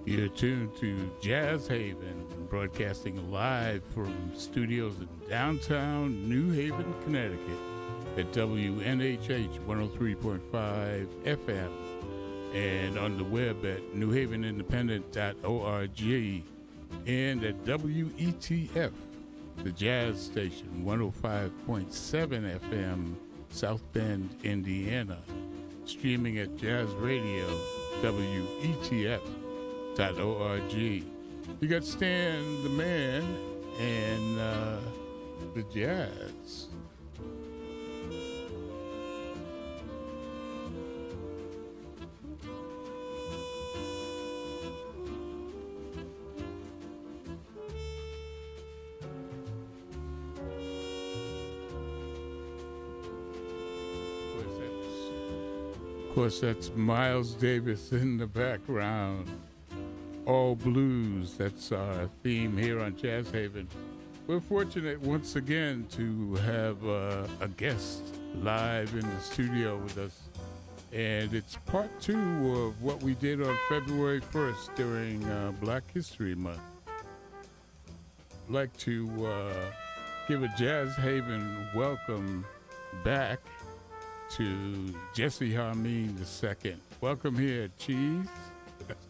You're tuned to Jazz Haven, broadcasting live from studios in downtown New Haven, Connecticut at WNHH 103.5 FM and on the web at newhavenindependent.org and at WETF, the jazz station 105.7 FM, South Bend, Indiana, streaming at Jazz Radio, WETF.org. You got Stan the Man and the Jazz. Of course, that's Miles Davis in the background. All blues, that's our theme here on Jazz Haven. We're fortunate once again to have a guest live in the studio with us. And it's part two of what we did on February 1st during Black History Month. I'd like to give a Jazz Haven welcome back to Jesse Hameen II. Welcome here, Cheese.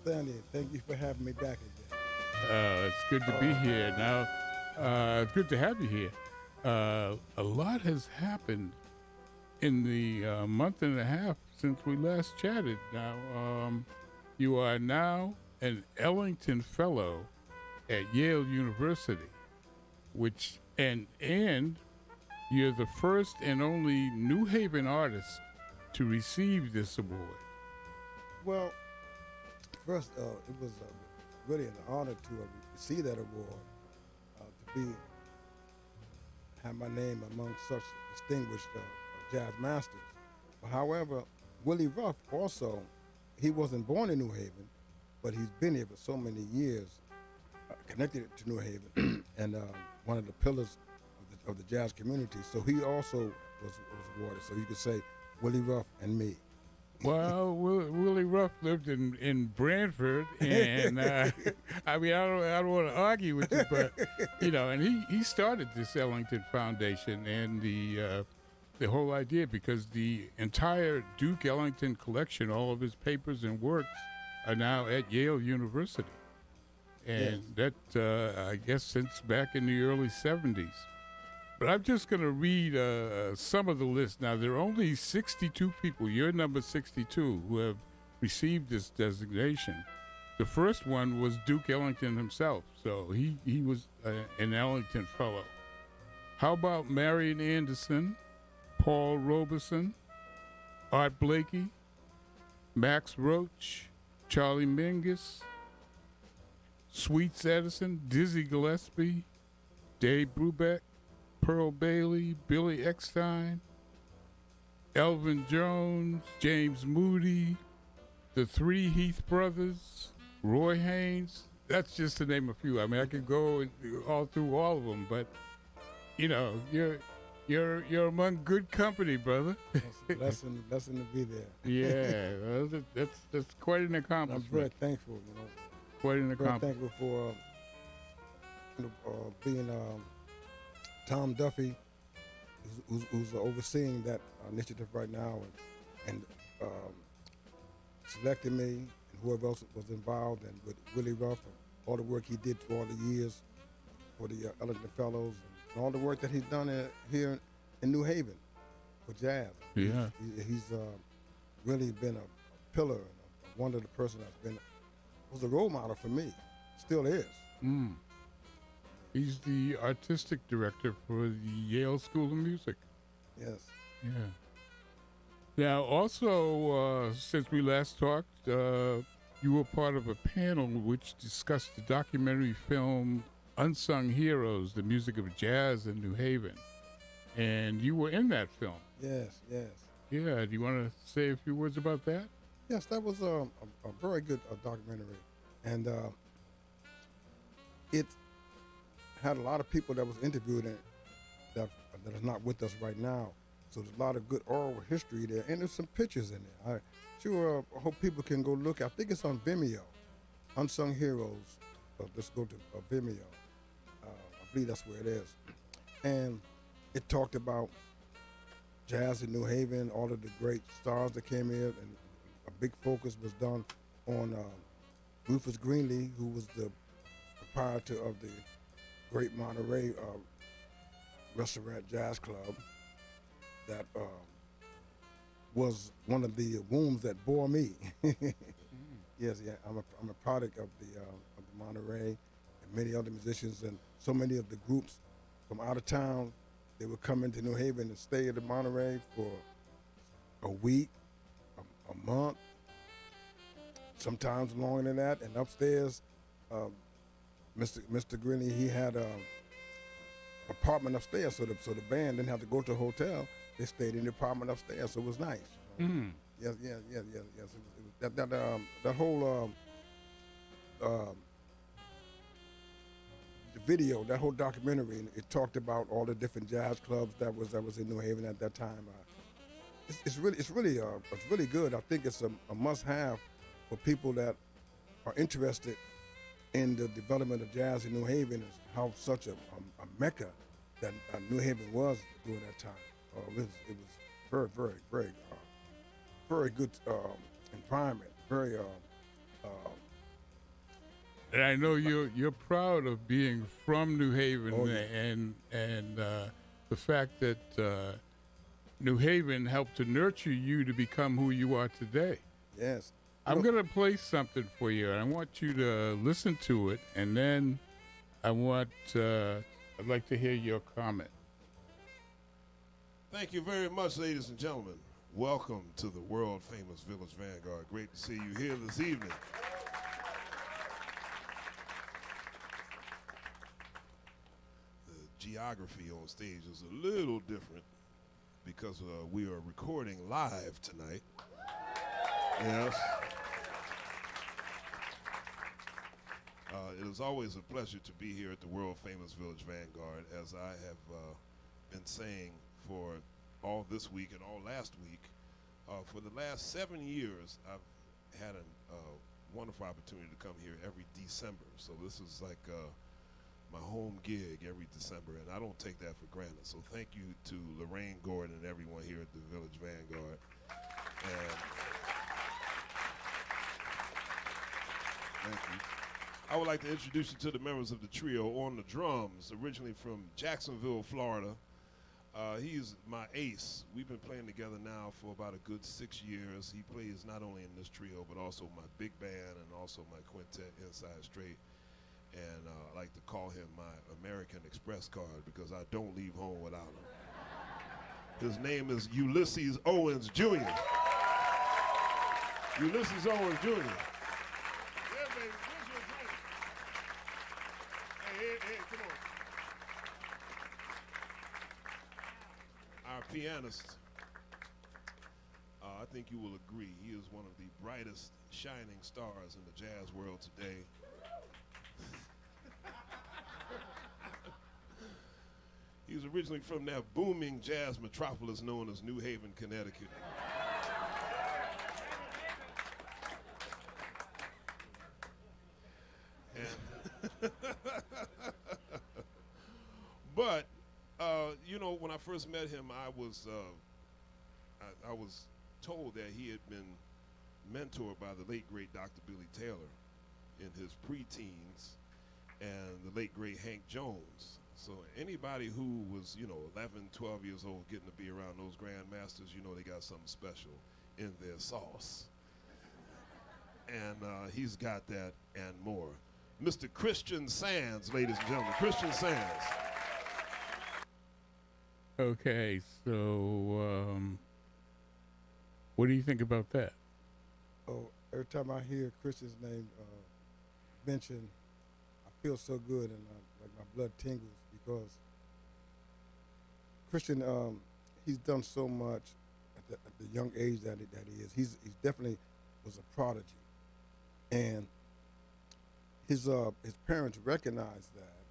Stanley, thank you for having me back again. It's good to be here. Now, it's good to have you here. A lot has happened in the month and a half since we last chatted. Now, you are now an Ellington Fellow at Yale University, which and you're the first and only New Haven artist to receive this award. Well, first, it was really an honor to receive that award, to have my name among such distinguished jazz masters. However, Willie Ruff also, he wasn't born in New Haven, but he's been here for so many years, connected to New Haven, and one of the pillars of the jazz community. So he also was awarded. So you could say Willie Ruff and me. Well, Willie Ruff lived in Branford, and I mean, I don't want to argue with you, but and he started this Ellington Foundation and the whole idea, because the entire Duke Ellington collection, all of his papers and works, are now at Yale University, and that I guess since back in the early 70s. But I'm just going to read some of the list. Now, there are only 62 people, you're number 62, who have received this designation. The first one was Duke Ellington himself, so he was an Ellington Fellow. How about Marian Anderson, Paul Robeson, Art Blakey, Max Roach, Charlie Mingus, Sweets Edison, Dizzy Gillespie, Dave Brubeck, Pearl Bailey, Billy Eckstein, Elvin Jones, James Moody, the three Heath brothers, Roy Haynes. That's just to name a few. I mean, I could go all through all of them, but you're among good company, brother. Blessing to be there. Yeah, well, that's quite an accomplishment. I'm very thankful. Quite an accomplishment. Very thankful for being. Tom Duffy, who's overseeing that initiative right now, and selected me, and whoever else was involved, and with Willie Ruff, and all the work he did for all the years for the Ellington Fellows, and all the work that he's done here in New Haven for jazz. Yeah, he's really been a pillar, and a wonderful person was a role model for me, still is. He's the artistic director for the Yale School of Music. Yes. Yeah. Now, also, since we last talked, you were part of a panel which discussed the documentary film Unsung Heroes, the Music of Jazz in New Haven. And you were in that film. Yes. Yeah, do you want to say a few words about that? Yes, that was a very good documentary. And it had a lot of people that was interviewed in it that is not with us right now. So there's a lot of good oral history there, and there's some pictures in there. I hope people can go look. I think it's on Vimeo. Unsung Heroes. Let's go to Vimeo. I believe that's where it is. And it talked about jazz in New Haven, all of the great stars that came in, and a big focus was done on Rufus Greenlee, who was the proprietor of the Great Monterey Restaurant Jazz Club. That was one of the wombs that bore me. Yes, yeah, I'm a product of the Monterey and many other musicians, and so many of the groups from out of town. They would come into New Haven and stay at the Monterey for a week, a month, sometimes longer than that. And upstairs, Mr. Greeley, he had an apartment upstairs, so the band didn't have to go to a hotel. They stayed in the apartment upstairs, so it was nice. Mm. Yes. It was that whole the video, that whole documentary, it talked about all the different jazz clubs that was in New Haven at that time. It's really good. I think it's a must-have for people that are interested in the development of jazz in New Haven, is how such a mecca that New Haven was during that time. It was very good environment. Very And I know you're proud of being from New Haven, Oh, yeah. and the fact that New Haven helped to nurture you to become who you are today. yes. I'm going to play something for you, and I want you to listen to it, and then I'd like to hear your comment. Thank you very much, ladies and gentlemen. Welcome to the world-famous Village Vanguard. Great to see you here this evening. The geography on stage is a little different because we are recording live tonight. Yes. It is always a pleasure to be here at the world-famous Village Vanguard, as I have been saying for all this week and all last week. For the last 7 years, I've had a wonderful opportunity to come here every December. So this is like my home gig every December, and I don't take that for granted. So thank you to Lorraine Gordon and everyone here at the Village Vanguard. And thank you. I would like to introduce you to the members of the trio. On the drums, originally from Jacksonville, Florida. He's my ace. We've been playing together now for about a good 6 years. He plays not only in this trio, but also my big band and also my quintet, Inside Straight. And I like to call him my American Express card because I don't leave home without him. His name is Ulysses Owens Jr. Ulysses Owens Jr. Yeah, baby, where's your drink? Hey, come on. Our pianist, I think you will agree, he is one of the brightest shining stars in the jazz world today. He's originally from that booming jazz metropolis known as New Haven, Connecticut. But you know, when I first met him, I was told that he had been mentored by the late great Dr. Billy Taylor in his preteens, and the late great Hank Jones. So anybody who was, 11, 12 years old getting to be around those grandmasters, they got something special in their sauce. And he's got that and more. Mr. Christian Sands, ladies and gentlemen, Christian Sands. Okay, so what do you think about that? Oh, every time I hear Christian's name mentioned, I feel so good, and like my blood tingles, because Christian, he's done so much at the young age that he is. He's definitely was a prodigy, and his parents recognized that,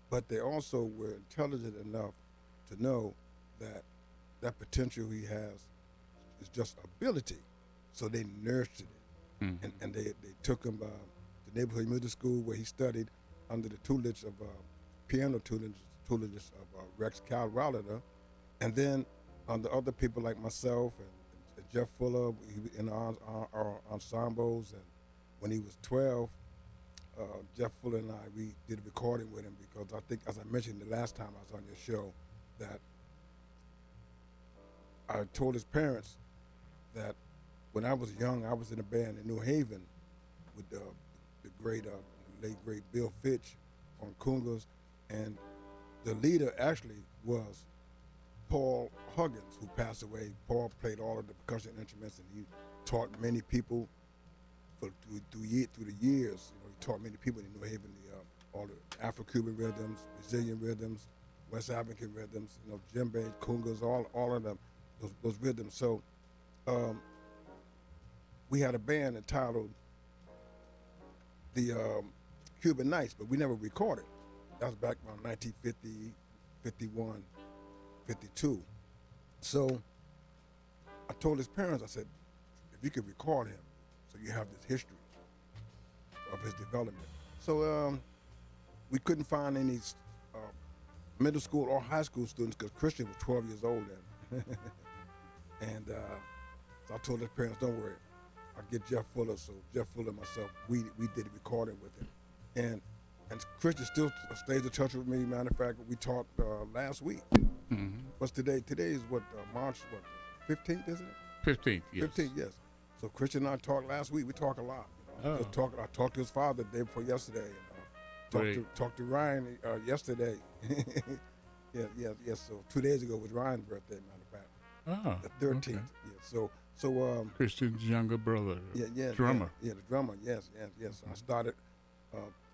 but they also were intelligent enough to know that potential he has is just ability. So they nurtured it, and they took him to neighborhood music school where he studied under the tutelage of piano tutelage of Rex Cadwallader, and then under other people like myself and Jeff Fuller, he was in our ensembles. And when he was 12, Jeff Fuller and we did a recording with him because I think, as I mentioned the last time I was on your show, that I told his parents that when I was young, I was in a band in New Haven with the late great Bill Fitch on congas, and the leader actually was Paul Huggins, who passed away. Paul played all of the percussion instruments, and he taught many people through the years. He taught many people in New Haven all the Afro-Cuban rhythms, Brazilian rhythms, West African rhythms, djembe, congas, all of them, those rhythms. So we had a band entitled the Cuban Nights, but we never recorded. That was back around 1950, 51, 52. So I told his parents, I said, if you could record him, so you have this history of his development. So we couldn't find any middle school or high school students because Christian was 12 years old then. And so I told his parents, don't worry, I'll get Jeff Fuller. So Jeff Fuller and myself, we did a recording with him. And Christian still stays in touch with me. Matter of fact, we talked last week. Mm-hmm. What's today? Today is March 15th, isn't it? 15th, yes. 15th, yes. So Christian and I talked last week. We talk a lot. Oh. I talked to his father the day before yesterday. And, talked to Ryan yesterday. Yes. So 2 days ago was Ryan's birthday, matter of fact. Oh, the 13th. okay. Yeah. So Christian's younger brother. Drummer. Yeah, the drummer. Yes. So I started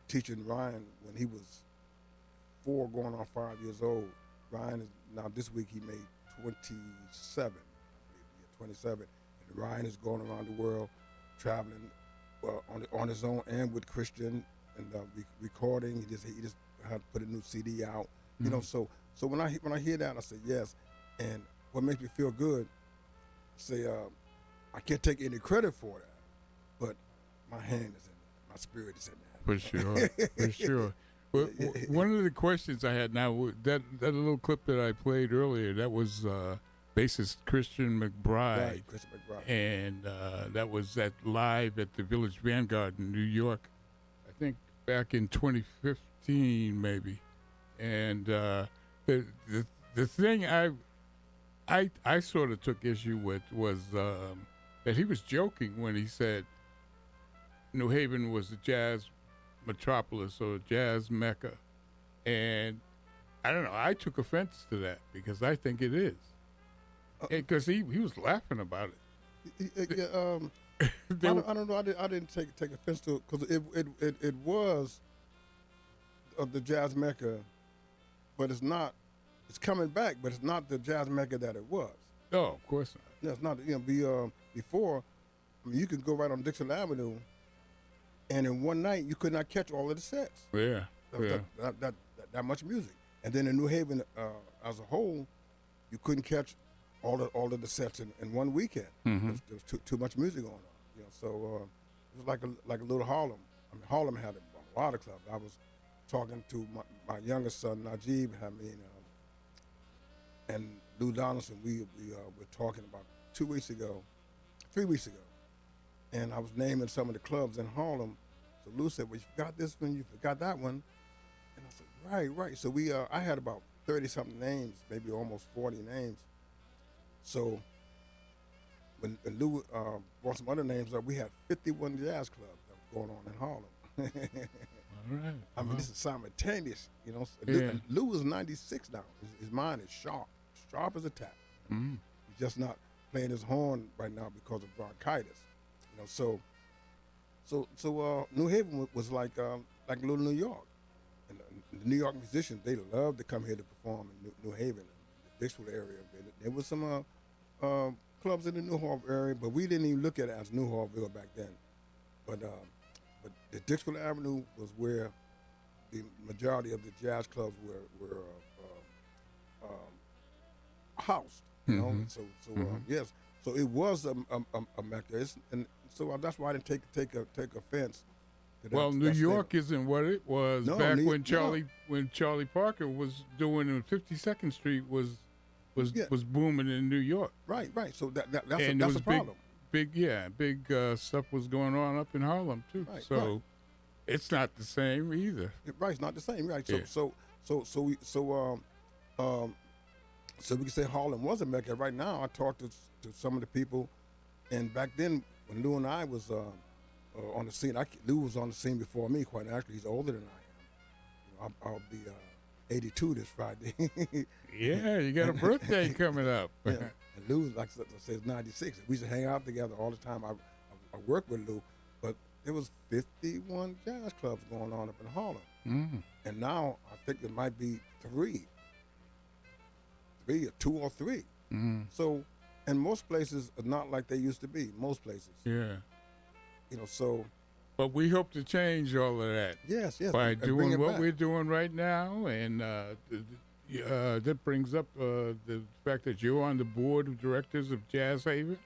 teaching Ryan when he was 4, going on 5 years old. Ryan is now this week he made 27. 27. And Ryan is going around the world, traveling on his own and with Christian and recording. He just had to put a new CD out. Mm-hmm. So when I hear that, I say yes. And what makes me feel good, say I can't take any credit for that, but my hand is in it, my spirit is in that. For sure. Well, one of the questions I had now, that little clip that I played earlier, that was bassist Christian McBride. Right, Christian McBride. And that was live at the Village Vanguard in New York, I think back in 2015 maybe. And the thing I sort of took issue with was that he was joking when he said New Haven was a jazz metropolis or a jazz mecca. And I don't know, I took offense to that because I think it is. Because he was laughing about it. I don't know. I didn't take offense to it because it was the jazz mecca, but it's not. It's coming back, but it's not the jazz mecca that it was. Oh, of course not. No, it's not. Before, you could go right on Dixon Avenue, and in one night you could not catch all of the sets. Yeah. That much music, and then in New Haven as a whole, you couldn't catch all of the sets in one weekend. Mm-hmm. There was too much music going on. So it was like a little Harlem. I mean, Harlem had a lot of clubs. I was talking to my youngest son, Najib Hameen, and Lou Donaldson. We were talking about 3 weeks ago, and I was naming some of the clubs in Harlem. So Lou said, "Well, you forgot this one, you forgot that one," and I said, "Right." So I had about 30-something names, maybe almost 40 names. So when Lou brought some other names up, we had 51 jazz clubs that were going on in Harlem. All right. I mean, this is simultaneous, Yeah. Lou is 96 now. His mind is sharp as a tack. Mm. He's just not playing his horn right now because of bronchitis. So New Haven was like little New York. And the New York musicians, they love to come here to perform in New Haven, the Dixville area. There was some clubs in the New Harville area, but we didn't even look at it as New Harville back then. But the Dixville Avenue was where the majority of the jazz clubs were housed. Mm-hmm. Yes. So it was a mecca, and so that's why I didn't take offense Well, New York isn't what it was back when Charlie Parker was doing in 52nd Street was booming in New York. Right. So that's a problem. Big stuff was going on up in Harlem too. Right, so it's not the same either. Right, it's not the same. Right. Yeah. So we can say Harlem was a Mecca. Right now, I talked to some of the people, and back then when Lou and I was on the scene, Lou was on the scene before me. Quite actually, he's older than I am. I'll be 82 this Friday. Yeah, you got a birthday coming up. Yeah. And Lou, like I said, 96. We used to hang out together all the time. I worked with Lou, but there was 51 jazz clubs going on up in Harlem. Mm. And now I think there might be three or two or three. Mm. So, and most places are not like they used to be. Most places. Yeah. So. But we hope to change all of that. Yes. By doing what we're doing right now, and that brings up the fact that you're on the board of directors of Jazz Haven.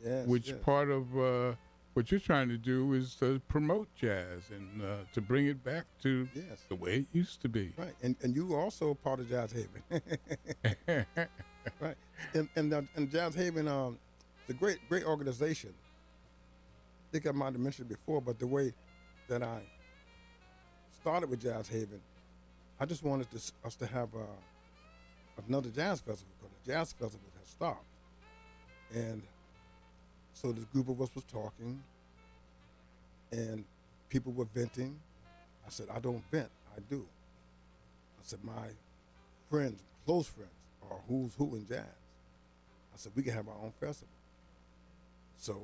Yes. Which part of what you're trying to do is to promote jazz and to bring it back to the way it used to be. Right, and you also part of Jazz Haven. Right, and Jazz Haven, it's a great organization. I think I might have mentioned it before, but the way that I started with Jazz Haven, I just wanted us to have another jazz festival, because the jazz festival has stopped. And so this group of us was talking, and people were venting. I said, I don't vent, I do. I said, my friends, close friends, are who's who in jazz. I said, we can have our own festival. So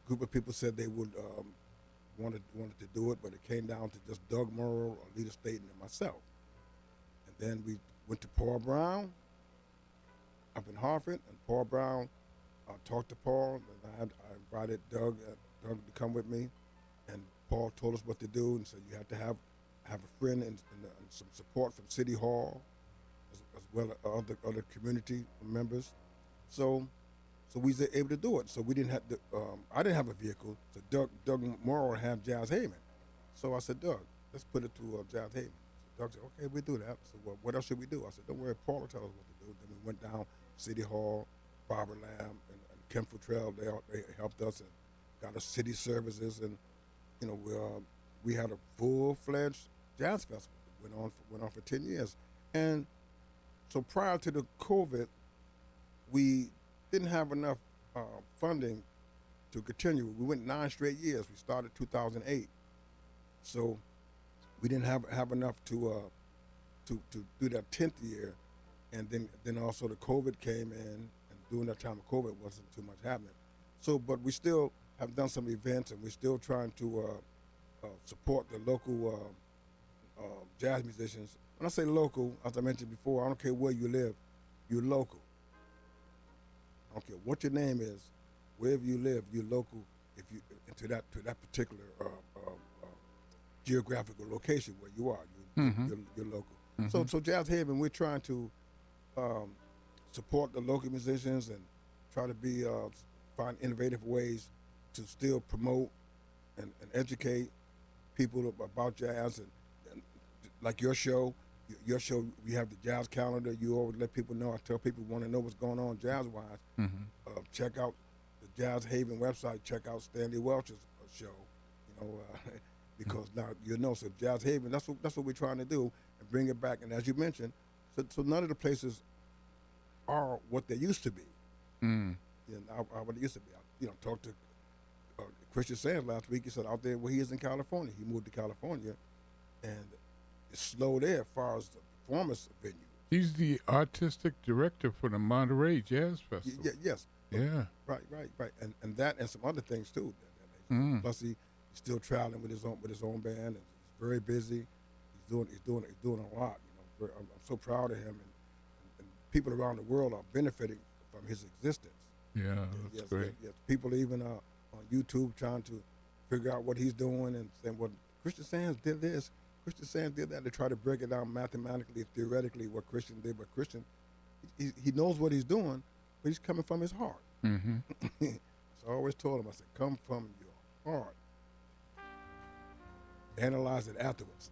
a group of people said they would wanted to do it, but it came down to just Doug Merle, Alita Staten, and myself. And then we went to Paul Brown up in Hartford, and Paul Brown talked to Paul, and I invited Doug to come with me, and Paul told us what to do, and said you have to have a friend and some support from City Hall, as well as other community members. So we were able to do it. So we didn't have I didn't have a vehicle, so Doug Morrow had Jazz Haven. So I said, Doug, let's put it to Jazz Haven. So Doug said, okay, we'll do that. So what else should we do? I said, don't worry, Paul will tell us what to do. Then we went down City Hall, Barbara Lamb, and Ken Futrell, they helped us and got us city services, and we had a full-fledged jazz festival that went on for 10 years. And so prior to the COVID, we didn't have enough funding to continue. We went 9 straight years. We started 2008, so we didn't have enough to do that 10th year, and then also the COVID came in. During that time of COVID, wasn't too much happening. So, but we still have done some events, and we're still trying to support the local jazz musicians. When I say local, as I mentioned before, I don't care where you live, you're local. I don't care what your name is, wherever you live, you're local. If you to that particular geographical location where you are, you're local. Mm-hmm. So Jazz Haven, we're trying to support the local musicians and try to find innovative ways to still promote and educate people about jazz, and like your show, we have the jazz calendar. You always let people know. I tell people who want to know what's going on jazz-wise, check out the Jazz Haven website. Check out Stanley Welch's show, because now so Jazz Haven. That's what we're trying to do, and bring it back. And as you mentioned, so none of the places are what they used to be. What they used to be. I talked to Christian Sands last week. He said out there where he is in California, he moved to California, and it's slow there as far as the performance venue. He's the artistic director for the Monterey Jazz Festival. Yes. Yeah. Right. And that and some other things too. Plus he's still traveling with his own band, and he's very busy. He's doing a lot. I'm so proud of him, and people around the world are benefiting from his existence. Yeah, that's great. Yes. People even on YouTube trying to figure out what he's doing and saying, well, Christian Sands did this, Christian Sands did that. They try to break it down mathematically, theoretically, what Christian did. But Christian, he knows what he's doing, but he's coming from his heart. So I always told him, I said, come from your heart. analyze it afterwards.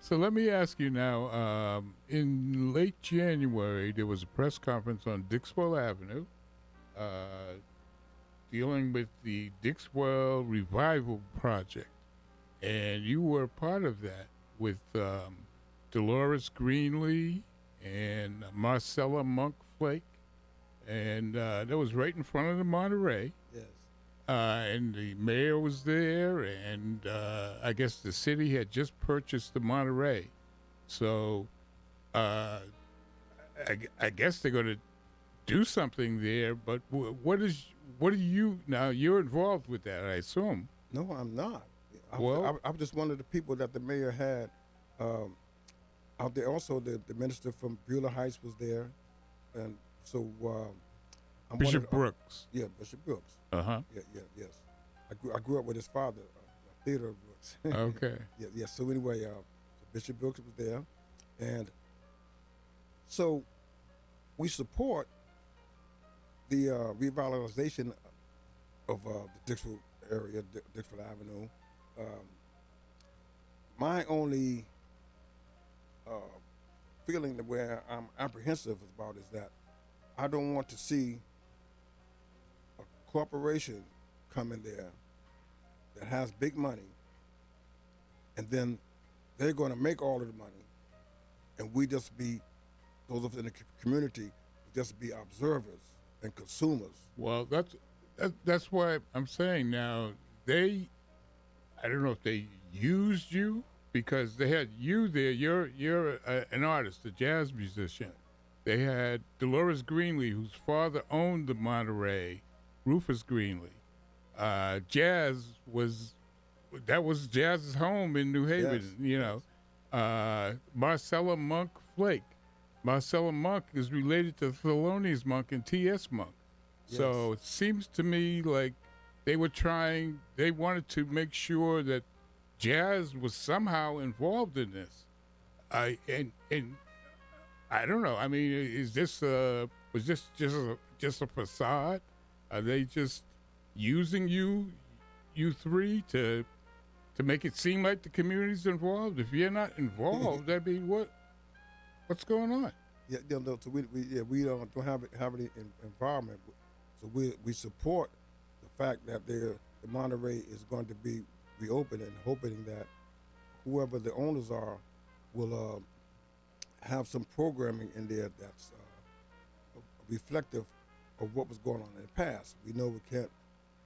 So let me ask you now. In late January, there was a press conference on Dixwell Avenue, dealing with the Dixwell Revival Project, and you were part of that with Dolores Greenlee and Marcella Monk Flake, and that was right in front of the Monterey. Yes. And the mayor was there, and I guess the city had just purchased the Monterey, so I guess they're going to do something there. But what are you now? You're involved with that, I assume. No, I'm not. Well, I'm just one of the people that the mayor had out there. Also, the minister from Beulah Heights was there, and so I'm Bishop Brooks. Yeah, Bishop Brooks. Uh-huh. Yes. I grew up with his father, Theodore Brooks. Okay. Yeah. So anyway, Bishop Brooks was there, and so we support the revitalization of the Dixville area, Dixville Avenue. My only feeling that where I'm apprehensive about is that I don't want to see a corporation come in there that has big money, and then they're going to make all of the money, and we just be, those of us in the community, just be observers and consumers. Well, that's why I'm saying now I don't know if they used you because they had you there. You're an artist, a jazz musician. They had Dolores Greenlee, whose father owned the Monterey, Rufus Greenlee. Jazz was Jazz's home in New Haven. Yes. Marcella Monk Flake. Marcella Monk is related to Thelonious Monk and T.S. Monk. Yes. So it seems to me like they wanted to make sure that jazz was somehow involved in this. And I don't know. I mean, was this just a facade? Are they just using you three to make it seem like the community's involved? If you're not involved, I mean, what's going on? Yeah, no, so we don't have any involvement. So we support the fact that the Monterey is going to be reopened, and hoping that whoever the owners are will have some programming in there that's reflective of what was going on in the past. We know we can't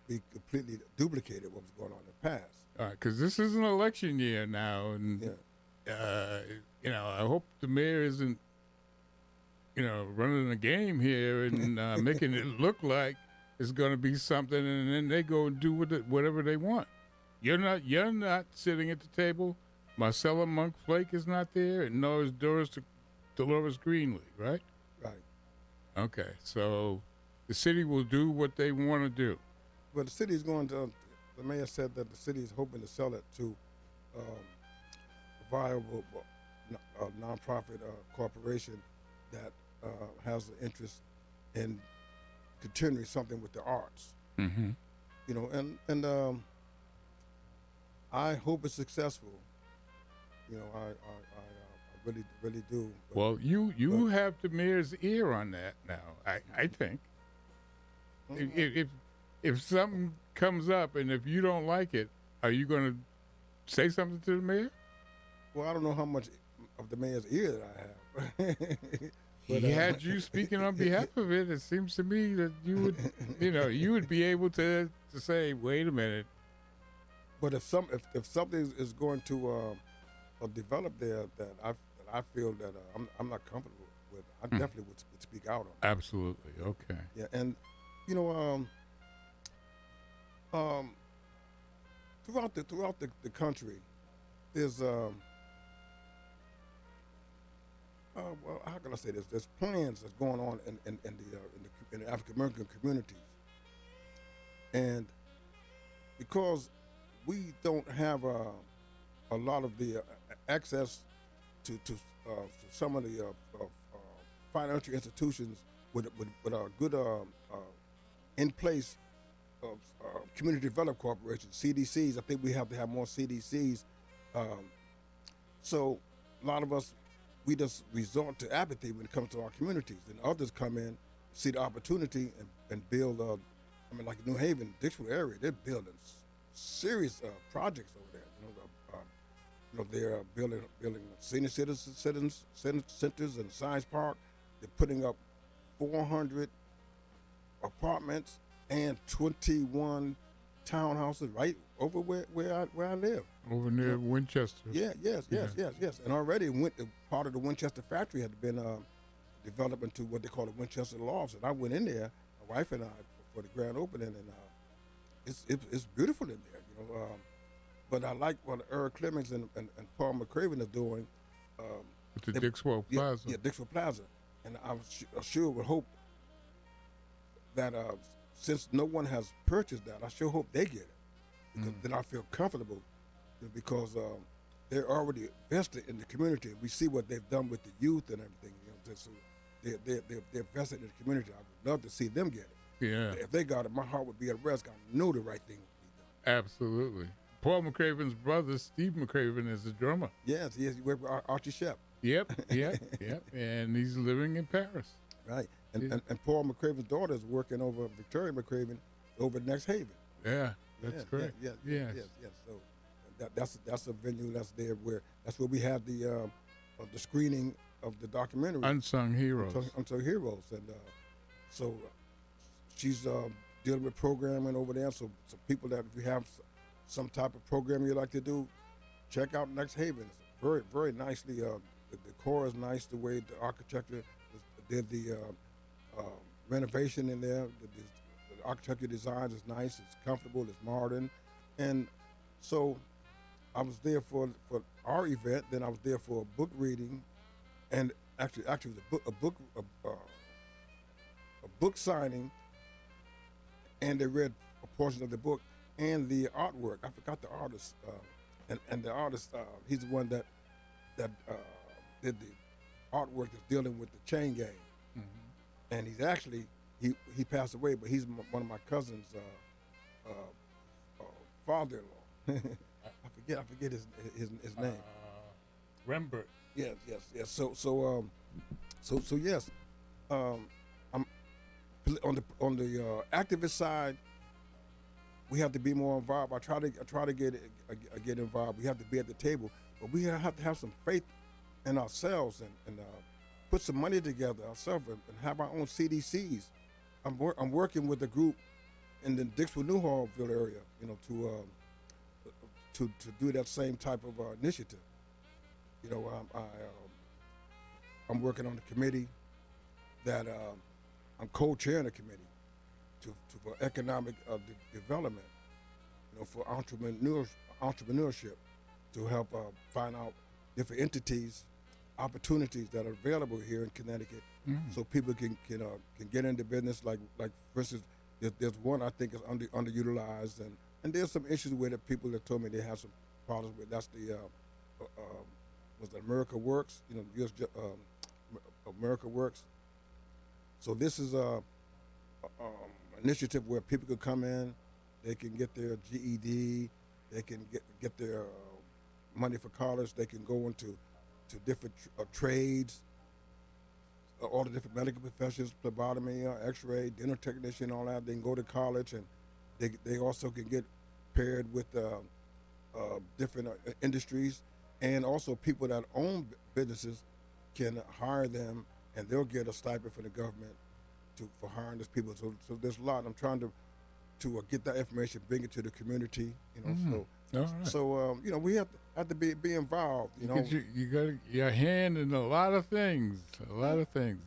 be completely duplicated what was going on in the past. All right, because this is an election year now, and I hope the mayor isn't, running a game here and making it look like it's going to be something, and then they go and do with it whatever they want. You're not sitting at the table. Marcella Monk Flake is not there, and nor is Dolores Greenlee, right? Right. Okay, so the city will do what they want to do. Well, the city is going to. The mayor said that the city is hoping to sell it to a viable nonprofit corporation that has an interest in continuing something with the arts. Mm-hmm. And I hope it's successful. I really do. Well, you have the mayor's ear on that now. I think if something comes up and if you don't like it, are you going to say something to the mayor? Well, I don't know how much of the mayor's ear that I have. But, he had you speaking on behalf of it. It seems to me that you would, you would be able to say, wait a minute. But if something is going to develop there that I feel that I'm not comfortable with, I definitely would speak out on it. Absolutely. Okay. Yeah, and throughout the country, there's well, how can I say this? There's plans that's going on in the African American communities, and because we don't have a lot of the access to some of the financial institutions with a good in place Community Development Corporation, CDCs. I think we have to have more CDCs. So a lot of us, we just resort to apathy when it comes to our communities. And others come in, see the opportunity, and build, like New Haven, Dixville area, they're building serious projects over there. They're building senior citizens centers and science park. They're putting up 400 apartments and 21 townhouses right over where I live. Over near Winchester. Yes. And already part of the Winchester factory had been developed into what they call the Winchester Lofts. And I went in there, my wife and I, for the grand opening, and it's beautiful in there. But I like what Eric Clemens and Paul McCraven are doing. With the Dixwell Plaza. Yeah, Dixwell Plaza. And I sure would hope that since no one has purchased that, I sure hope they get it. Because then I feel comfortable because they're already invested in the community. We see what they've done with the youth and everything. So they're invested in the community. I would love to see them get it. Yeah. If they got it, my heart would be at rest. I know the right thing would be done. Absolutely. Paul McCraven's brother, Steve McCraven, is a drummer. Yes, he worked with Archie Shep. Yep. And he's living in Paris. Right. And Paul McCraven's daughter is working over Victoria McCraven over at Next Haven. Yeah, that's correct. Yes. So that's a venue that's there that's where we have the screening of the documentary Unsung Heroes. Unsung Heroes, and so she's dealing with programming over there. So people that if you have some type of program you like to do, check out Next Haven. It's very, very nicely. The decor is nice. The way the architecture did the renovation in there. The architecture design is nice. It's comfortable. It's modern, and so I was there for our event. Then I was there for a book reading, and actually it was a book signing, and they read a portion of the book. And the artwork, I forgot the artist, and the artist, he's the one that did the artwork that's dealing with the chain gang. Mm-hmm. And he's actually, he passed away, but he's one of my cousin's father-in-law. I forget his name. Rembert. Yes. So yes, I'm on the activist side. We have to be more involved. I try to get involved. We have to be at the table, but we have to have some faith in ourselves and put some money together ourselves and have our own CDCs. I'm working with a group in the Dixville-Newhallville area, to do that same type of initiative. I'm working on a committee that I'm co-chairing a committee for economic development, for entrepreneurship, to help find out different entities, opportunities that are available here in Connecticut, so people can get into business. Like for instance, there's one I think is underutilized, and there's some issues with it. People that told me they have some problems with. That's the was it America Works? America Works. So this is a initiative where people can come in, they can get their GED, they can get their money for college, they can go into different trades, all the different medical professions, phlebotomy, X-ray, dental technician, all that. They can go to college, and they also can get paired with different industries, and also people that own businesses can hire them, and they'll get a stipend from the government for hiring those people. So there's a lot. I'm trying to get that information, bring it to the community. So we have to be involved. You got your hand in a lot of things.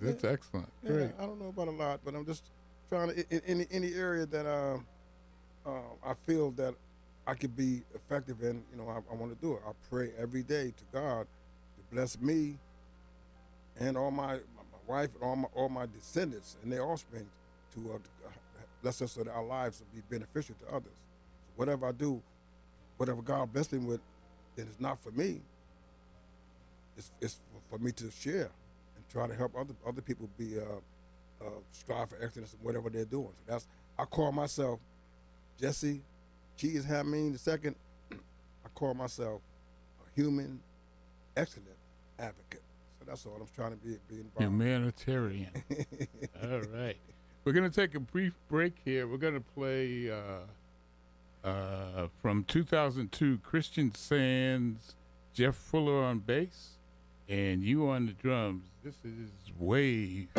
That's excellent. Yeah, Great. I don't know about a lot, but I'm just trying to in any area that I feel that I could be effective in. I want to do it. I pray every day to God to bless me and all my wife and all my descendants and their offspring to bless us so that our lives will be beneficial to others. So whatever I do, whatever God bless me with, then it's not for me. It's for me to share and try to help other people be strive for excellence in whatever they're doing. So I call myself Jesse Cheese Hameen II, I call myself a human excellent advocate. So that's all I'm trying to be involved. Humanitarian. All right. We're going to take a brief break here. We're going to play from 2002, Christian Sands, Jeff Fuller on bass, and you on the drums. This is Wave.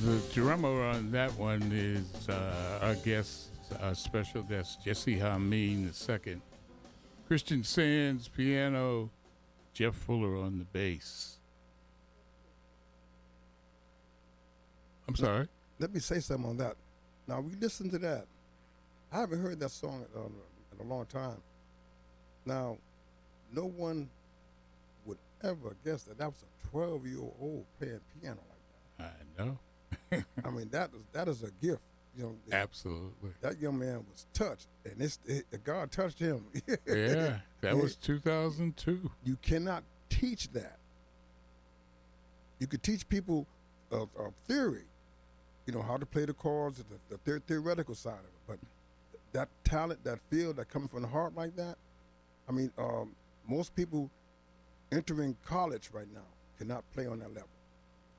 The drummer on that one is our guest, our special guest, Jesse Hameen II. Christian Sands, piano, Jeff Fuller on the bass. I'm sorry? Let me say something on that. Now, we listen to that. I haven't heard that song in a long time. Now, no one would ever guess that was a 12-year-old playing piano like I know. that. I mean, that is a gift. You know, Absolutely. that young man was touched, and God touched him. Yeah, that was 2002. You cannot teach that. You could teach people theory, you know, how to play the chords, the theoretical side of it. But that talent, that feel that comes from the heart like that, I mean, most people entering college right now cannot play on that level,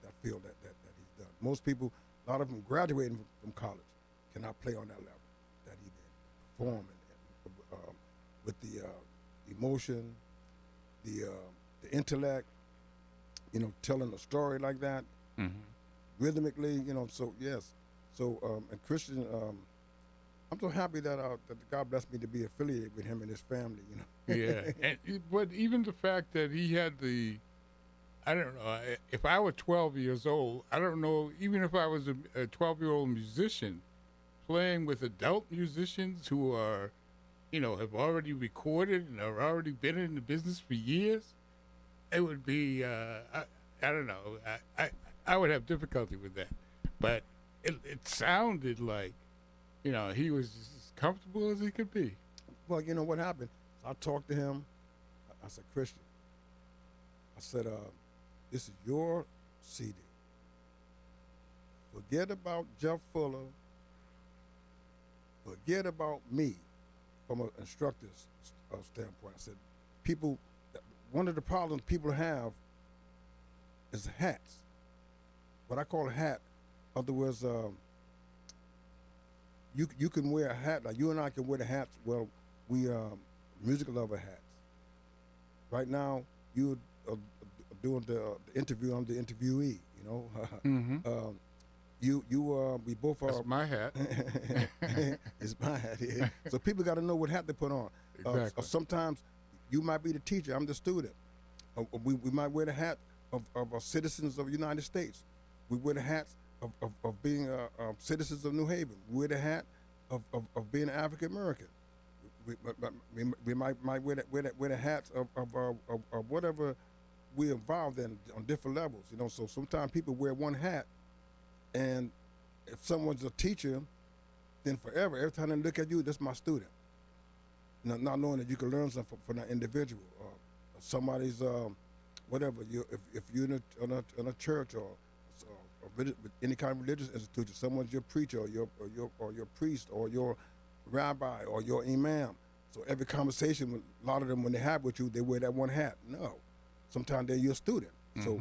that feel that he's done. Most people, a lot of them graduating from college, cannot play on that level that he did, perform with the emotion, the intellect, you know, telling a story like that, rhythmically, you know. So yes, so and Christian, I'm so happy that God blessed me to be affiliated with him and his family, you know. Yeah, but even the fact that he had I don't know, if I were 12 years old, I don't know, even if I was a 12-year-old musician playing with adult musicians who are, you know, have already recorded and have already been in the business for years, it would be, I don't know, I would have difficulty with that. But it sounded like, you know, he was as comfortable as he could be. Well, you know what happened? I talked to him. I said, Christian, I said, this is your CD. Forget about Jeff Fuller. Forget about me from an instructor's standpoint. I said, people, one of the problems people have is hats. What I call a hat, in other words, you can wear a hat, like you and I can wear the hats. Well, we music lover hats. Right now, you are doing the interview. I'm the interviewee. You know, we both are. That's my hat. It's my hat. Yeah. So people got to know what hat to put on. Exactly. Sometimes you might be the teacher. I'm the student. We might wear the hat of citizens of the United States. We wear the hats of being citizens of New Haven. We wear the hat of being African American. We might wear the hats of whatever we're involved in on different levels. You know, so sometimes people wear one hat, and if someone's a teacher, then forever, every time they look at you, that's my student. Not knowing that you can learn something from that individual. Somebody's whatever. If you're in a church or any kind of religious institution, someone's your preacher or your priest or your rabbi or your imam. So every conversation, a lot of them, when they have with you, they wear that one hat. No, sometimes they're your student. So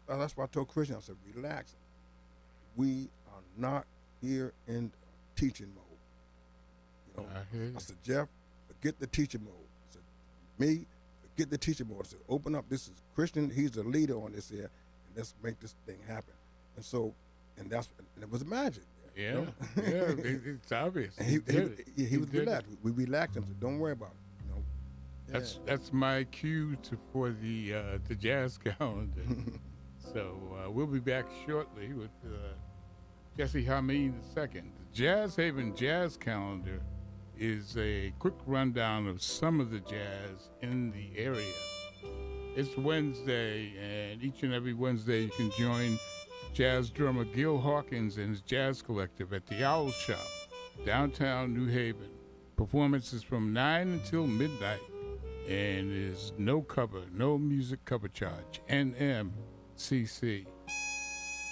that's why I told Christian, I said, relax. We are not here in teaching mode. You know, I said, Jeff, forget the teaching mode. I said, me, forget the teaching mode. I said, open up. This is Christian. He's the leader on this here, and let's make this thing happen. And so, and it was magic. Yeah, you know? Yeah, it's obvious. And he was relaxed. We relaxed him. Said, don't worry about it. You know? That's my cue for the jazz calendar. So we'll be back shortly with Jesse Hameen II. The Jazz Haven Jazz Calendar is a quick rundown of some of the jazz in the area. It's Wednesday, and each and every Wednesday you can join jazz drummer Gil Hawkins and his jazz collective at the Owl Shop, downtown New Haven. Performances from 9 until midnight, and there's no music cover charge, NMCC.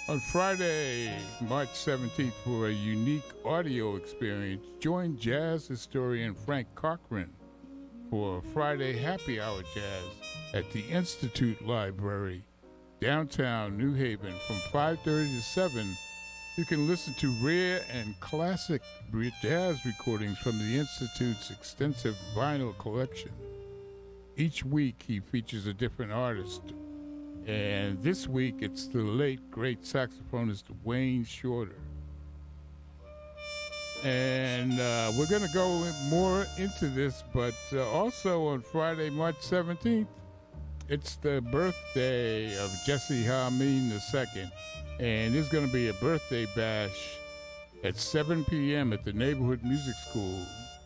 On Friday, March 17th, for a unique audio experience, join jazz historian Frank Cochran for Friday Happy Hour Jazz at the Institute Library, downtown New Haven, from 5:30 to 7. You can listen to rare and classic jazz recordings from the Institute's extensive vinyl collection. Each week, he features a different artist, And this week, it's the late, great saxophonist Wayne Shorter. And we're going to go more into this, but also on Friday, March 17th, it's the birthday of Jesse Hameen II. And there's going to be a birthday bash at 7 p.m. at the Neighborhood Music School,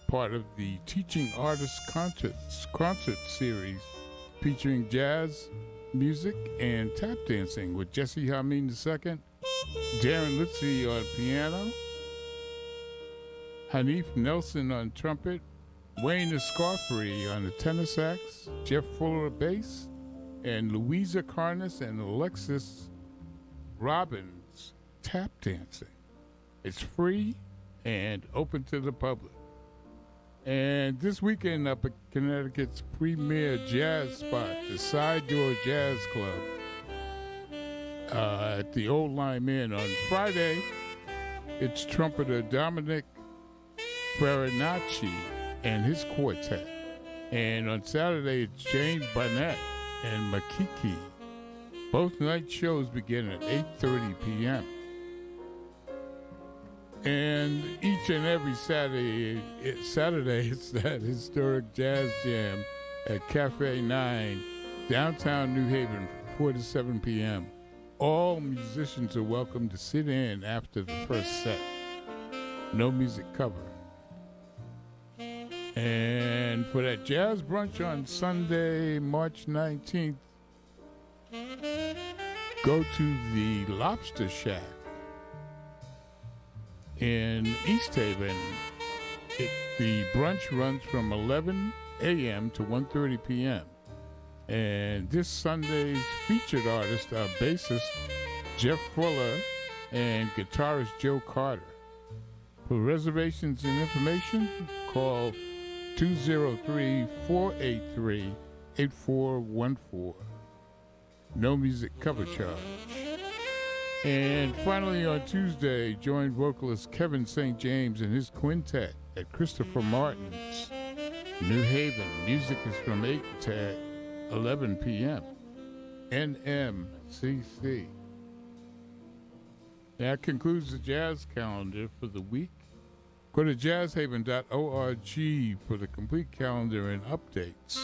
part of the Teaching Artists concert series featuring jazz music and tap dancing with Jesse Hameen II, Darren Litzy on piano, Hanif Nelson on trumpet, Wayne Escoffery on the tenor sax, Jeff Fuller bass, and Louisa Carnes and Alexis Robbins tap dancing. It's free and open to the public. And this weekend up at Connecticut's premier jazz spot, the Side Door Jazz Club, at the Old Lime Inn. On Friday, it's trumpeter Dominic Farinacci and his quartet. And on Saturday, it's James Barnett and Makiki. Both night shows begin at 8:30 p.m. And each and every Saturday, it's that historic jazz jam at Cafe 9, downtown New Haven, from 4 to 7 p.m. All musicians are welcome to sit in after the first set. No music cover. And for that jazz brunch on Sunday, March 19th, go to the Lobster Shack in East Haven. The brunch runs from 11 a.m. to 1:30 p.m. And this Sunday's featured artists are bassist Jeff Fuller and guitarist Joe Carter. For reservations and information, call 203-483-8414. No music cover charge. And finally on Tuesday, join vocalist Kevin St. James and his quintet at Christopher Martin's, New Haven. Music is from 8 to 11 p.m. NMCC. That concludes the jazz calendar for the week. Go to jazzhaven.org for the complete calendar and updates.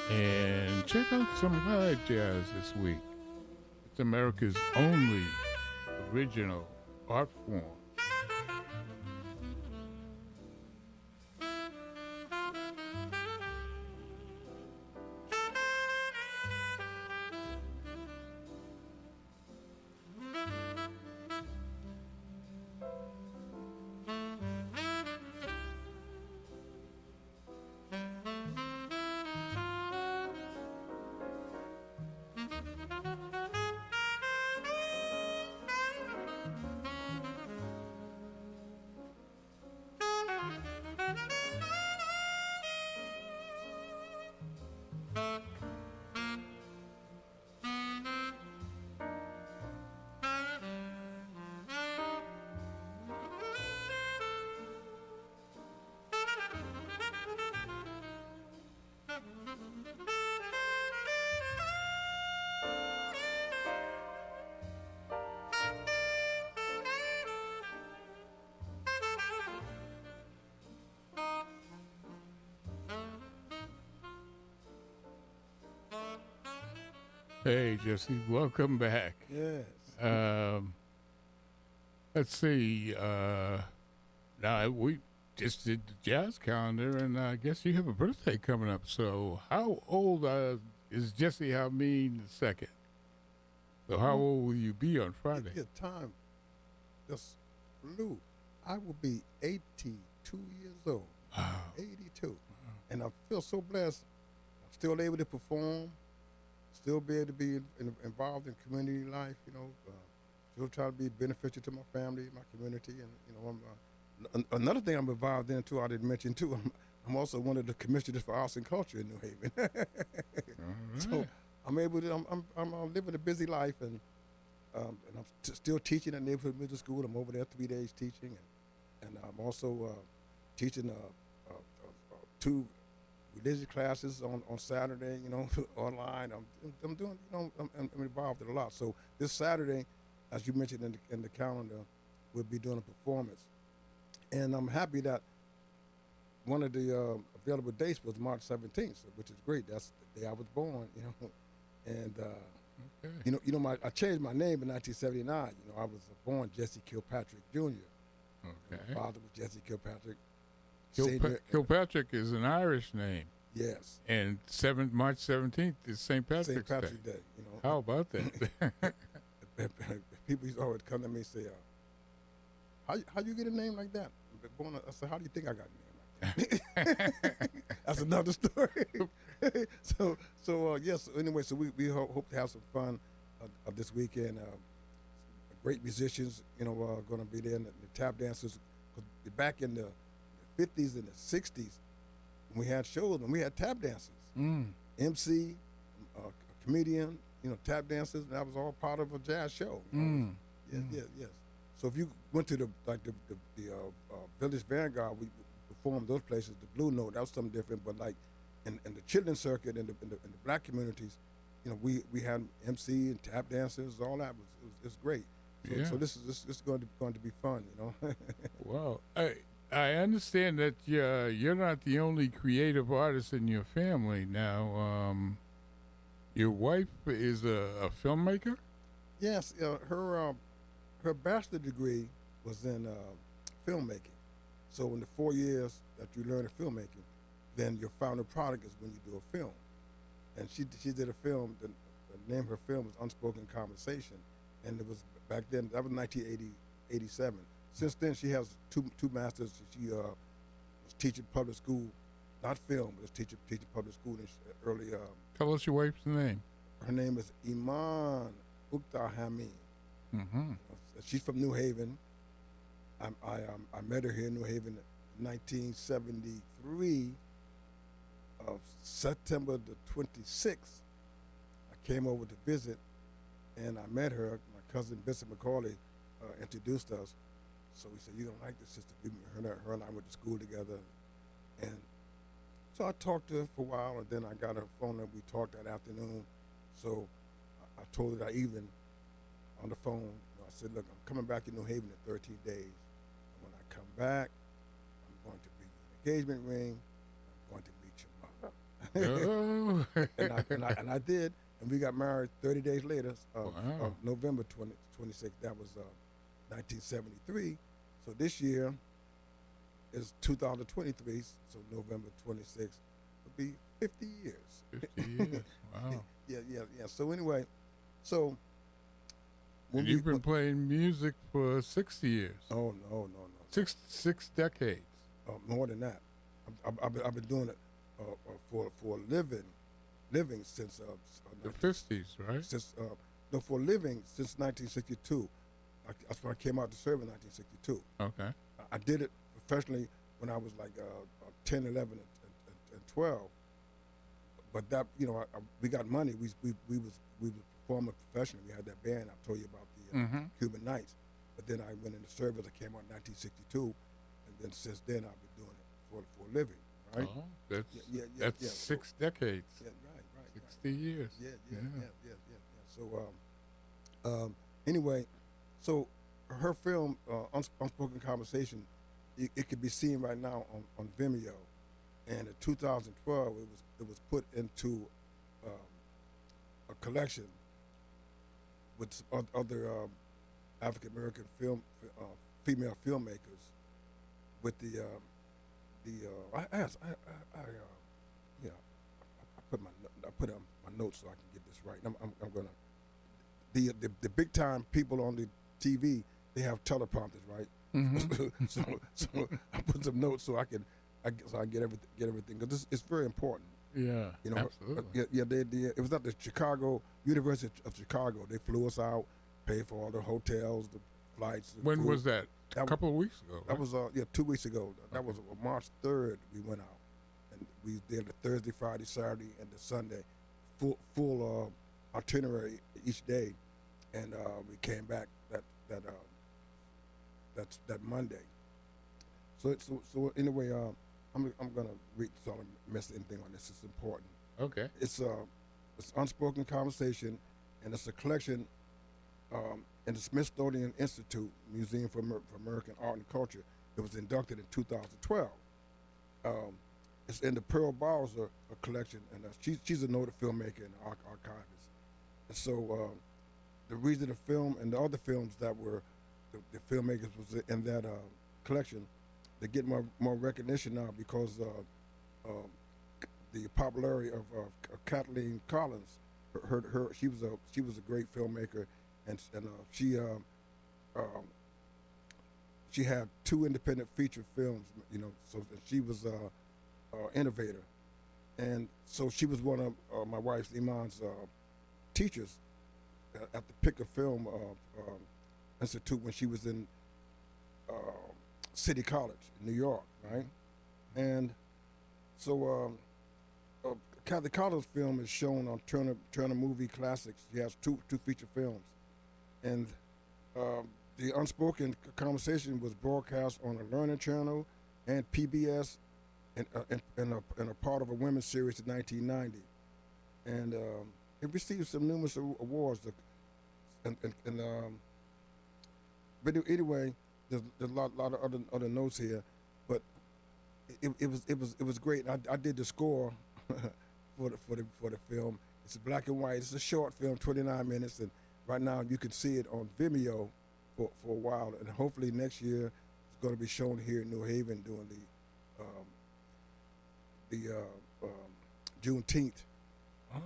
And check out some live jazz this week. It's America's only original art form. Hey, Jesse, welcome back. Yes. Let's see. Now, we just did the jazz calendar, and I guess you have a birthday coming up. So how old is Jesse Hameen II? So how old will you be on Friday? Your time just flew. I will be 82 years old. Wow. 82. Wow. And I feel so blessed. I'm still able to perform. Still be able to be involved in community life, still try to be beneficial to my family, my community, and another thing I'm involved in too. I didn't mention too. I'm also one of the commissioners for arts and culture in New Haven. Right. So I'm able to. I'm living a busy life, and I'm still teaching at Neighborhood Middle School. I'm over there 3 days teaching, and I'm also teaching two religious classes on Saturday, online. I'm doing, I'm involved in a lot. So this Saturday, as you mentioned in the calendar, we'll be doing a performance, and I'm happy that one of the available dates was March 17th, which is great. That's the day I was born, and. Okay. I changed my name in 1979. I was born Jesse Kilpatrick Jr. Okay. My father was Jesse Kilpatrick. Kilpatrick is an Irish name, Yes. and March 17th is St. Patrick's St. Patrick's Day. Day. How about that? People used to always come to me and say, how you get a name like that? I said, how do you think I got a name like that? That's another story. Yes. Anyway, so we hope to have some fun this weekend. Great musicians, going to be there. And the tap dancers. 'Cause back in the 50s and the 60s, when we had shows, and we had tap dancers, MC, comedian, tap dancers, and that was all part of a jazz show. Yes. So if you went to the Village Vanguard, we performed those places. The Blue Note, that was something different. But like in the children's circuit, in the black communities, we had MC and tap dancers, all that was great. So this is going to be fun, Wow. I understand that you're not the only creative artist in your family now. Your wife is a filmmaker? Yes, her bachelor degree was in filmmaking. So in the 4 years that you learn filmmaking, then your final product is when you do a film. And she did a film. The name of her film was Unspoken Conversation, and it was back then. That was 1987. Since then, she has two masters. She was teaching public school, not film, but was teaching public school in early. Tell us your wife's name. Her name is Iman Ukhtar Hameen. Mm-hmm. She's from New Haven. I met her here in New Haven in 1973. September the 26th, I came over to visit, and I met her. My cousin Vincent McCauley introduced us. So we said, "You're gonna like this sister." Her and I went to school together, and so I talked to her for a while, and then I got her phone number. We talked that afternoon. So I told her that evening on the phone. I said, "Look, I'm coming back to New Haven in 13 days. And when I come back, I'm going to bring you an engagement ring. I'm going to meet your mother." Oh. and I did, and we got married 30 days later, Wow. November 26th. That was 1973. So this year is 2023. So November 26th will be 50 years. 50 years. Wow. Yeah. So anyway, And you've been playing music for 60 years. Oh no. Six decades. More than that. I've been doing it for a living since The 50s, right? For a living since 1962. That's when I came out to serve in 1962. Okay. I did it professionally when I was like 10, 11, and 12. But that, we got money. We was performing professionally. We had that band I told you about, the Cuban Nights. But then I went into service. I came out in 1962, and then since then I've been doing it for a living. Right? Oh, that's Yeah. 6 decades. Yeah, right. 60 years. Yeah. So anyway, so her film Unspoken Conversation, it can be seen right now on Vimeo, and in 2012 it was put into a collection with some other African American female filmmakers with I put on my notes so I can get this right. I'm gonna the big time people on the TV, they have teleprompters, right? Mm-hmm. so I put some notes so I get everything because it's very important. Yeah, absolutely. It was at the University of Chicago. They flew us out, paid for all the hotels, the flights. The When food. was that? A couple of weeks ago. That Right? was 2 weeks ago. That Okay. was March 3rd. We went out, and we did the Thursday, Friday, Saturday, and the Sunday, full itinerary each day, and we came back that Monday. So anyway, I'm gonna read so I don't miss anything on this. It's important. Okay. It's unspoken conversation, and it's a collection in the Smithsonian Institute Museum for American Art and Culture. It was inducted in 2012. It's in the Pearl Bowser collection, and she's a noted filmmaker and archivist. And so the reason the film and the other films that were the filmmakers was in that collection, they get more recognition now because the popularity of Kathleen Collins. She was a great filmmaker, and she had 2 independent feature films. So she was innovator, and so she was one of my wife's Iman's teachers at the Picker Film Institute when she was in City College in New York, right? And so Kathy Collins' film is shown on Turner Movie Classics. She has two feature films, and the Unspoken Conversation was broadcast on the Learning Channel and PBS, and a part of a women's series in 1990, and it received some numerous awards. But anyway, there's a lot of other notes here, but it was great. I did the score for the film. It's black and white. It's a short film, 29 minutes, and right now you can see it on Vimeo for a while, and hopefully next year it's going to be shown here in New Haven during the Juneteenth. Oh.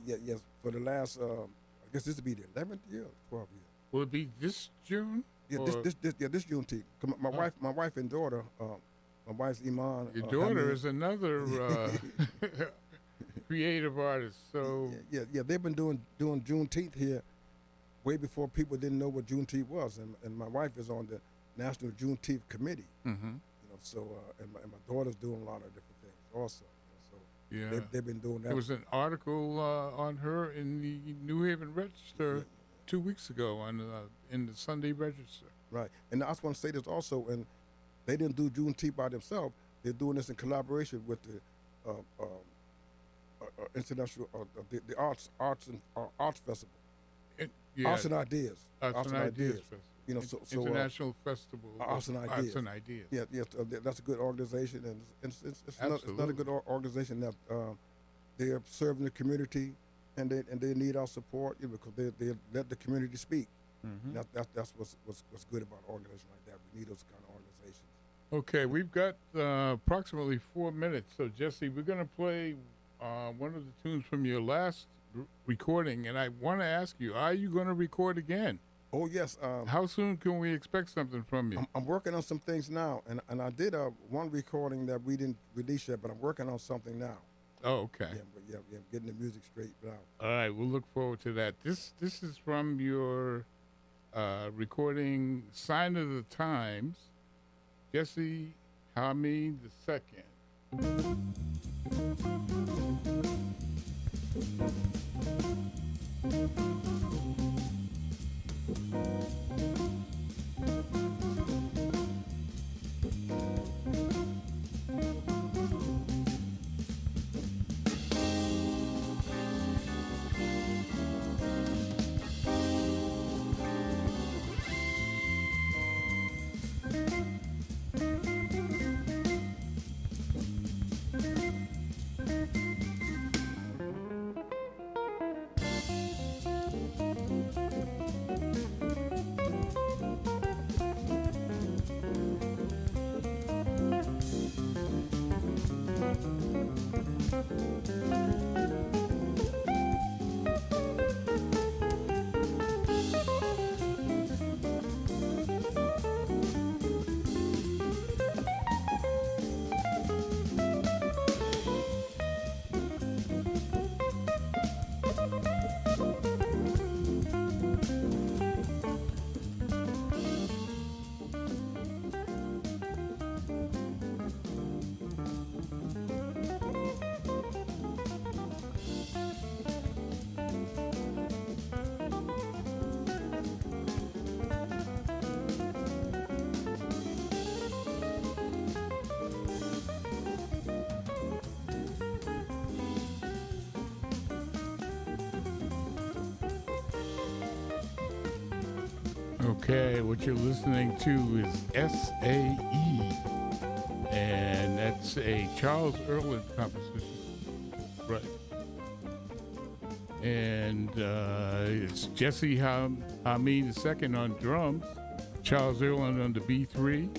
Yes. For the last, I guess this will be the 11th year, 12th year. Will it be this June? Yeah, this Juneteenth. My wife and daughter. My wife's Iman. Your daughter Hameen. is another creative artist. So yeah, they've been doing Juneteenth here way before people didn't know what Juneteenth was, and my wife is on the National Juneteenth Committee. Mm-hmm. So and my daughter's doing a lot of different things also. So yeah, they've been doing that. There was an article on her in the New Haven Register 2 weeks ago in the Sunday Register. Right, and I just want to say this also, and they didn't do Juneteenth by themselves. They're doing this in collaboration with the international the arts festival. Arts and Ideas. Arts and Ideas Festival. International Festival. Arts and Ideas. Arts and Ideas. Yeah, that's a good organization, and it's another good organization that they are serving the community, and they need our support because they let the community speak. Mm-hmm. That's what's good about an organization like that. We need those kind of organizations. Okay, we've got approximately 4 minutes. So Jesse, we're going to play one of the tunes from your last recording, and I want to ask you: are you going to record again? Oh yes. How soon can we expect something from you? I'm working on some things now, and I did one recording that we didn't release yet, but I'm working on something now. Oh, okay. Yeah, getting the music straight now. All right, we'll look forward to that. This is from your recording "Sign of the Times." Jesse Hameen II. Okay, what you're listening to is SAE, and that's a Charles Erlin composition. Right. And it's Jesse Hameen II on drums, Charles Erlin on the B3,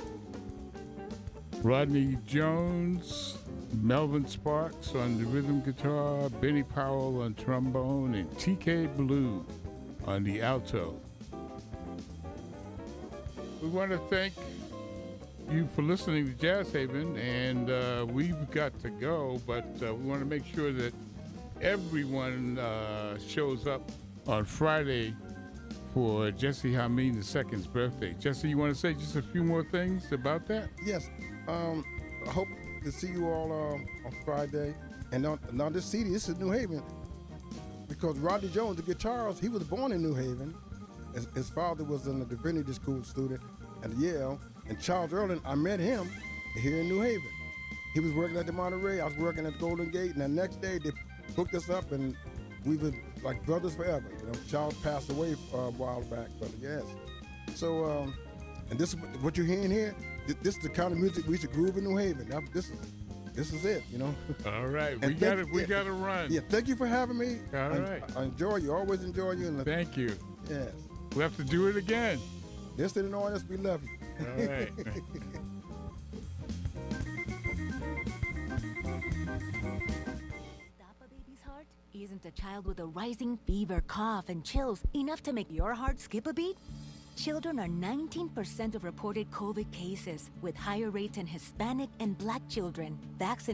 Rodney Jones, Melvin Sparks on the rhythm guitar, Benny Powell on trombone, and TK Blue on the alto. We want to thank you for listening to Jazz Haven, and we've got to go, but we want to make sure that everyone shows up on Friday for Jesse Hameen II's birthday. Jesse, you want to say just a few more things about that? Yes. I hope to see you all on Friday. And on this CD, this is New Haven, because Rodney Jones, the guitarist, he was born in New Haven. His father was a divinity school student at Yale, and Charles Erlin, I met him here in New Haven. He was working at the Monterey, I was working at Golden Gate, and the next day they hooked us up, and we were like brothers forever. You know, Charles passed away a while back, but yes. So, and this is what you're hearing here. This is the kind of music we should groove in New Haven. This is it, you know. All right, we got to run. Yeah, thank you for having me. All right. I enjoy you, always enjoy you. And thank you. Yes. We have to do it again. Listen and on us, we love you. All right. Stop a baby's heart? Isn't a child with a rising fever, cough, and chills enough to make your heart skip a beat? Children are 19% of reported COVID cases, with higher rates in Hispanic and Black children. Vaccinated